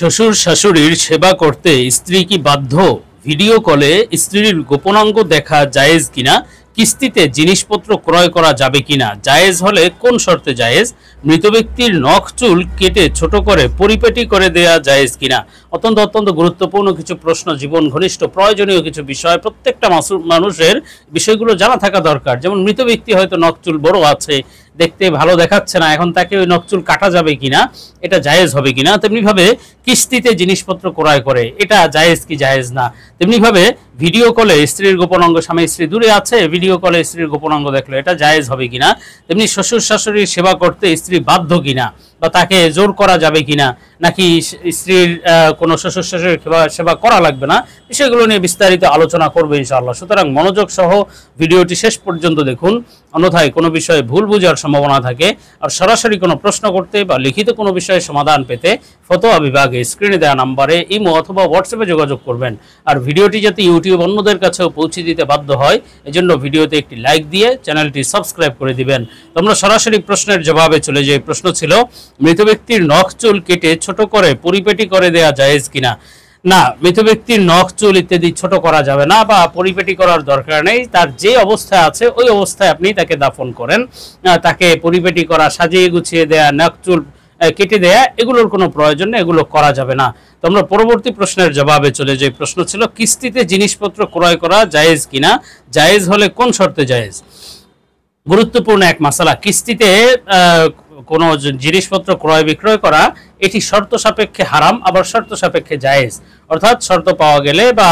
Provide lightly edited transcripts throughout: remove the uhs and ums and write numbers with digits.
শ্বশুর শাশুড়ির সেবা করতে স্ত্রী কি বাধ্য? ভিডিও কলে স্ত্রীর গোপনাঙ্গ দেখা জায়েজ কিনা? কিস্তিতে জিনিসপত্র ক্রয় করা যাবে কিনা? জায়েজ হলে কোন শর্তে জায়েজ? মৃত ব্যক্তির নখ চুল কেটে ছোট করে পরিপাটি করে দেয়া জায়েজ কিনা? অত্যন্ত অত্যন্ত গুরুত্বপূর্ণ কিছু প্রশ্ন, জীবন ঘনিষ্ঠ প্রয়োজনীয় কিছু বিষয়, প্রত্যেকটা মানুষের বিষয়গুলো জানা থাকা দরকার। যেমন মৃত ব্যক্তি হয়তো নখ চুল বড় আছে, দেখতে ভালো দেখাচ্ছে না, এখন তাকে ওই নখ চুল কাটা যাবে কিনা, এটা জায়েজ হবে কিনা? তেমনি ভাবে কিস্তিতে জিনিসপত্র ক্রয় করে এটা জায়েজ কি জায়েজ না? তেমনি ভাবে ভিডিও কলে স্ত্রীর গোপনাঙ্গ, স্বামী স্ত্রী দূরে আছে, ভিডিও কলে স্ত্রীর গোপনাঙ্গ দেখলো, এটা জায়েজ হবে কিনা? তেমনি শ্বশুর শাশুড়ির সেবা করতে স্ত্রী বাধ্য কিনা, বা তাকে জোর করা যাবে কিনা, নাকি স্ত্রীর কোনো শ্বশুর শাশুড়ির সেবা করা লাগবে না, বিষয়গুলো নিয়ে বিস্তারিত আলোচনা করবে ইনশাআল্লাহ। সুতরাং মনোযোগ সহ ভিডিওটি শেষ পর্যন্ত দেখুন, অন্যথায় কোনো বিষয়ে ভুল বোঝার সম্ভাবনা থাকে। আর সরাসরি কোনো প্রশ্ন করতে বা লিখিত কোনো বিষয়ে সমাধান পেতে ফতোয়া বিভাগে স্ক্রিনে দেওয়া নাম্বারে ইমো অথবা হোয়াটসঅ্যাপে যোগাযোগ করবেন। আর ভিডিওটি যাতে ইউটিউব অন্যদের কাছেও পৌঁছে দিতে বাধ্য হয়, এজন্য ভিডিওতে একটি লাইক দিয়ে চ্যানেলটি সাবস্ক্রাইব করে দিবেন। তোমরা সরাসরি প্রশ্নের জবাবে চলে যাই। প্রশ্ন ছিল, মৃত ব্যক্তির নখ চুল কেটে ছোট করে পরিপাটি করে দেয়া জায়েজ কিনা? না, মৃত ব্যক্তির নখ চুল ইত্যাদি ছোট করা যাবে না বা পরিপাটি করার দরকার নেই। তার যে অবস্থায় আছে ওই অবস্থায় আপনি তাকে দাফন করেন। তাকে পরিপাটি করা, সাজিয়ে গুছিয়ে দেয়া, নখ চুল কেটে দেয়া, এগুলোর কোনো প্রয়োজন নেই, এগুলো করা যাবে না। তো আমরা পরবর্তী প্রশ্নের জবাবে চলে যাই। প্রশ্ন ছিল, কিস্তিতে জিনিসপত্র ক্রয় করা জায়েজ কিনা? জায়েজ হলে কোন শর্তে জায়েজ? গুরুত্বপূর্ণ এক মাসালা। কিস্তিতে কোনো জিনিসপত্র ক্রয় বিক্রয় করা এটি শর্ত সাপেক্ষে হারাম, আবার শর্ত সাপেক্ষে জায়েজ। অর্থাৎ শর্ত পাওয়া গেলে বা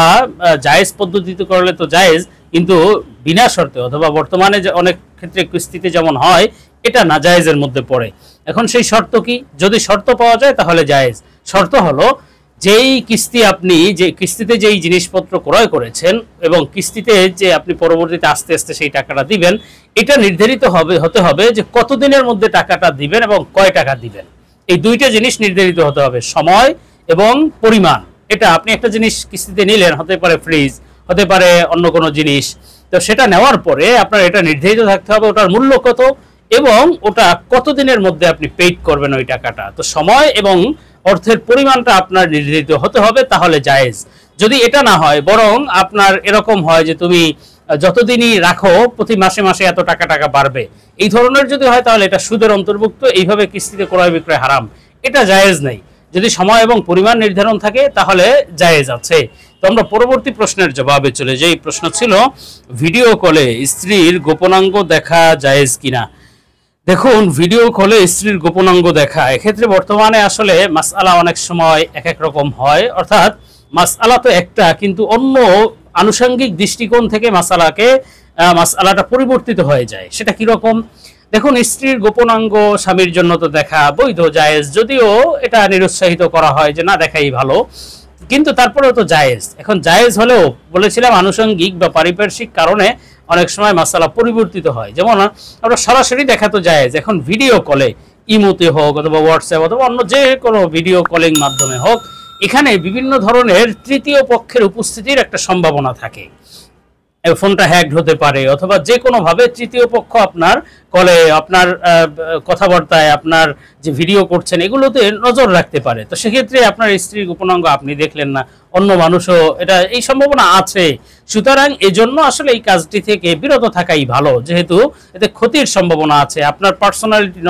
জায়েজ পদ্ধতিতে করলে তো জায়েজ, কিন্তু বিনা শর্তে অথবা বর্তমানে যে অনেক ক্ষেত্রে কিস্তিতে যেমন হয়, এটা নাজায়েজের মধ্যে পড়ে। এখন সেই শর্ত কি? যদি শর্ত পাওয়া যায় তাহলে জায়েজ। শর্ত হলো, যেই কিস্তি আপনি যে কিস্তিতে যেই জিনিসপত্র ক্রয় করেছেন এবং কিস্তিতে যে আপনি পরবর্তীতে আস্তে আস্তে সেই টাকাটা দিবেন, এটা নির্ধারিত হতে হবে যে কতদিনের মধ্যে টাকাটা দিবেন এবং কয় টাকা দিবেন। এই দুইটা জিনিস নির্ধারিত হতে হবে, সময় এবং পরিমাণ। এটা আপনি একটা জিনিস কিস্তিতে নিলেন, হতে পারে ফ্রিজ, হতে পারে অন্য কোনো জিনিস, তো সেটা নেওয়ার পরে আপনার এটা নির্ধারিত থাকতে হবে ওটার মূল্য কত এবং ওটা কতদিনের মধ্যে আপনি পেইড করবেন ওই টাকাটা। তো সময় এবং অর্থের পরিমাণটা আপনার নির্ধারিত হতে হবে, তাহলে জায়েজ। যদি এটা না হয়, বরং আপনার এরকম হয় যে তুমি যতদিনই রাখো প্রতি মাসে মাসে এত টাকা বাড়বে, এই ধরনের যদি হয় তাহলে এটা সুদের অন্তর্ভুক্ত। এইভাবে কিস্তিতে ক্রয় বিক্রয় হারাম, এটা জায়েজ নেই। যদি সময় এবং পরিমাণ নির্ধারণ থাকে তাহলে জায়েজ আছে। তো আমরা পরবর্তী প্রশ্নের জবাবে চলে যাই। প্রশ্ন ছিল, ভিডিও কলে স্ত্রীর গোপনাঙ্গ দেখা জায়েজ কিনা? দেখুন, ভিডিও কলে স্ত্রীর গোপনাঙ্গ দেখা, এক্ষেত্রে বর্তমানে আসলে মাসআলা অনেক সময় এক এক রকম হয়। অর্থাৎ মাসআলা তো একটা, কিন্তু অন্য আনুষঙ্গিক দৃষ্টিকোণ থেকে মাসআলাটা পরিবর্তিত হয়ে যায়। সেটা কিরকম? দেখুন, স্ত্রীর গোপনাঙ্গ স্বামীর জন্য তো দেখা বৈধ, জায়েজ, যদিও এটা নিরুৎসাহিত করা হয় যে না দেখাই ভালো, কিন্তু তারপরেও তো জায়েজ। এখন জায়েজ হলেও বলেছিলাম আনুষঙ্গিক বা পারিপার্শ্বিক কারণে অনেক সময় মাসালা পরিবর্তিত হয়। যেমন আমরা সরাসরি দেখা তো জায়েজ, এখন ভিডিও কলে, ইমোতে হোক অথবা হোয়াটসঅ্যাপ অথবা অন্য যে কোনো ভিডিও কলিং মাধ্যমে হোক, এখানে বিভিন্ন ধরনের তৃতীয় পক্ষের উপস্থিতির একটা সম্ভাবনা থাকে। ফোনটা হ্যাকড হতে পারে অথবা যে কোনোভাবে তৃতীয় পক্ষ আপনার কলে, আপনার কথাবার্তায়, আপনার যে ভিডিও করছেন এগুলোতে নজর রাখতে পারে। তো সেক্ষেত্রে আপনার স্ত্রীর গোপনাঙ্গ আপনি দেখলেন না, অন্য মানুষও, এই সম্ভাবনা আছে। সুতরাং এজন্য আসলে এই কাজটি থেকে বিরত থাকাই ভালো, যেহেতু এতে ক্ষতির সম্ভাবনা আছে। আপনার পার্সোনালিটি,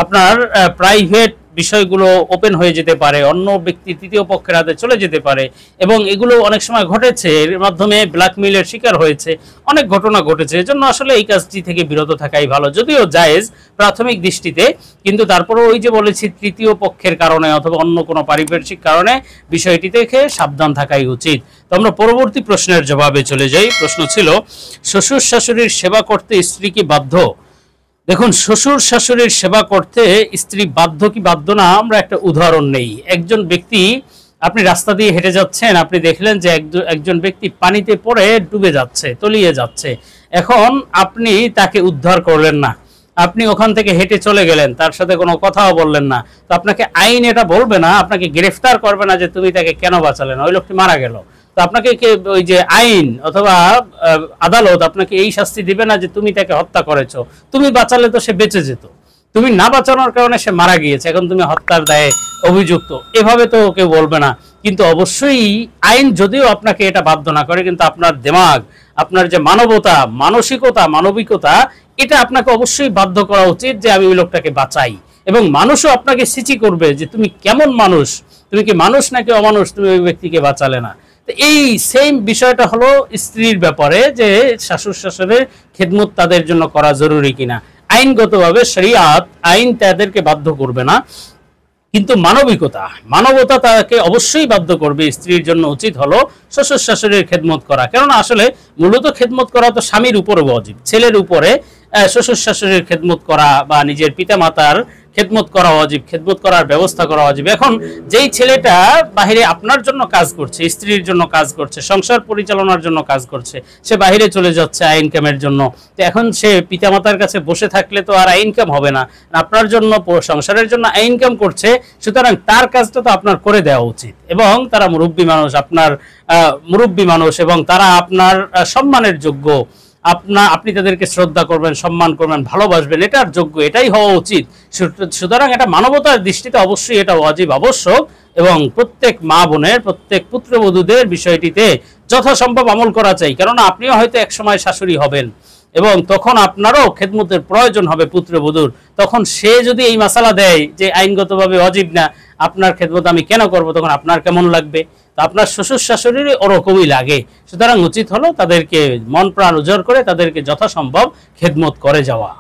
আপনার প্রাইভেট বিষয়গুলো ওপেন হয়ে যেতে পারে, অন্য ব্যক্তি তৃতীয় পক্ষের হাতে চলে যেতে পারে, এবং এগুলো অনেক সময় ঘটেছে, এর মাধ্যমে ব্ল্যাকমেইলের শিকার হয়েছে, অনেক ঘটনা ঘটেছে। এজন্য আসলে এই কাজটি থেকে বিরত থাকাই ভালো, যদিও জায়েজ প্রাথমিক দৃষ্টিতে, কিন্তু তারপরেও ওই যে বলেছি তৃতীয় পক্ষের কারণে অথবা অন্য কোনো পারিপার্শ্বিক কারণে বিষয়টি থেকে সাবধান থাকাই উচিত। তো আমরা পরবর্তী প্রশ্নের জবাবে চলে যাই। প্রশ্ন ছিল, শ্বশুর শাশুড়ির সেবা করতে স্ত্রী কি বাধ্য? দেখুন, শ্বশুর শাশুড়ির সেবা করতে স্ত্রী বাধ্য কি বাধ্য না, আমরা একটা উদাহরণ নেই। একজন ব্যক্তি, আপনি রাস্তা দিয়ে হেঁটে যাচ্ছেন, আপনি দেখলেন যে একজন ব্যক্তি পানিতে পড়ে ডুবে যাচ্ছে, তলিয়ে যাচ্ছে। এখন আপনি তাকে উদ্ধার করলেন না, আপনি ওখান থেকে হেঁটে চলে গেলেন, তার সাথে কোনো কথাও বললেন না। তো আপনাকে আইন এটা বলবে না, আপনাকে গ্রেফতার করবে না যে তুমি তাকে কেন বাঁচালে না, ওই লোকটি মারা গেল। তো আপনাকে ওই যে আইন অথবা আদালত আপনাকে এই শাস্তি দিবে না যে তুমি তাকে হত্যা করেছো, তুমি বাঁচালে তো সে বেঁচে যেত। তুমি না বাঁচানোর কারণে সে মারা গিয়েছে, এখন তুমি হত্যার দায়ে অভিযুক্ত, এভাবে তো কেউ বলবে না। কিন্তু অবশ্যই আইন যদিও আপনাকে এটা বাধ্য না করে, কিন্তু আপনার দিমাগ, আপনার যে মানবতা, মানসিকতা, মানবিকতা, এটা আপনাকে অবশ্যই বাধ্য করা উচিত যে আমি ওই লোকটাকে বাঁচাই। এবং মানুষও আপনাকে সিচি করবে যে তুমি কেমন মানুষ, তুমি কি মানুষ নাকি অমানুষ, তুমি ওই ব্যক্তিকে বাঁচালে না। তো এই সেম বিষয়টা হলো স্ত্রীর ব্যাপারে, যে শাশুড় শাশুড়ের খেদমত তাদের জন্য করা জরুরি কিনা। আইনগতভাবে শরিয়াত আইন তাদেরকে বাধ্য করবে না, কিন্তু মানবতা তাকে অবশ্যই বাধ্য করবে। স্ত্রীর জন্য উচিত হলো শ্বশুর শাশুড়ির খেদমত করা, কেননা আসলে মূলত খেদমত করা তো স্বামীর উপরে ওয়াজিব, ছেলের উপরে শ্বশুর শাশুড়ির খেদমত করা বা নিজের পিতামাতার খেদমত করা ওয়াজিব, খেদমত করার ব্যবস্থা করা ওয়াজিব। এখন যেই ছেলেটা বাহিরে আপনার জন্য কাজ করছে, স্ত্রীর জন্য কাজ করছে, সংসার পরিচালনার জন্য কাজ করছে, সে বাহিরে চলে যাচ্ছে ইনকামের জন্য, তো এখন সে পিতামাতার কাছে বসে থাকলে তো আর ইনকাম হবে না, আপনার জন্য সংসারের জন্য ইনকাম করছে, সুতরাং তার কাজটা তো আপনার করে দেওয়া উচিত। এবং তারা মুরব্বী মানুষ, আপনার মুরব্বী মানুষ, এবং তারা আপনার সম্মানের যোগ্য, আপনি তাদেরকে শ্রদ্ধা করবেন, সম্মান করবেন, ভালোবাসবেন, এটার যোগ্য, এটাই হওয়া উচিত। সুতরাং এটা মানবতার দৃষ্টিতে অবশ্যই এটা ওয়াজিব, আবশ্যক, এবং প্রত্যেক মা বোনের, প্রত্যেক পুত্রবধূদের বিষয়টিতে যথাসম্ভব আমল করা চাই। কেননা আপনিও হয়তো একসময় শাশুড়ি হবেন এবং তখন আপনারও খেদমতের প্রয়োজন হবে পুত্রবধূর। তখন সে যদি এই মাসালা দেয় যে আইনগতভাবে ওয়াজিব না, আপনার খেদমত আমি কেন করব, তখন আপনার কেমন লাগবে? তো আপনার শ্বশুর শাশুড়ির ওরকমই লাগে। সুতরাং উচিত হলো তাদেরকে মন প্রাণ উজাড় করে তাদেরকে যথাসম্ভব খেদমত করে যাওয়া।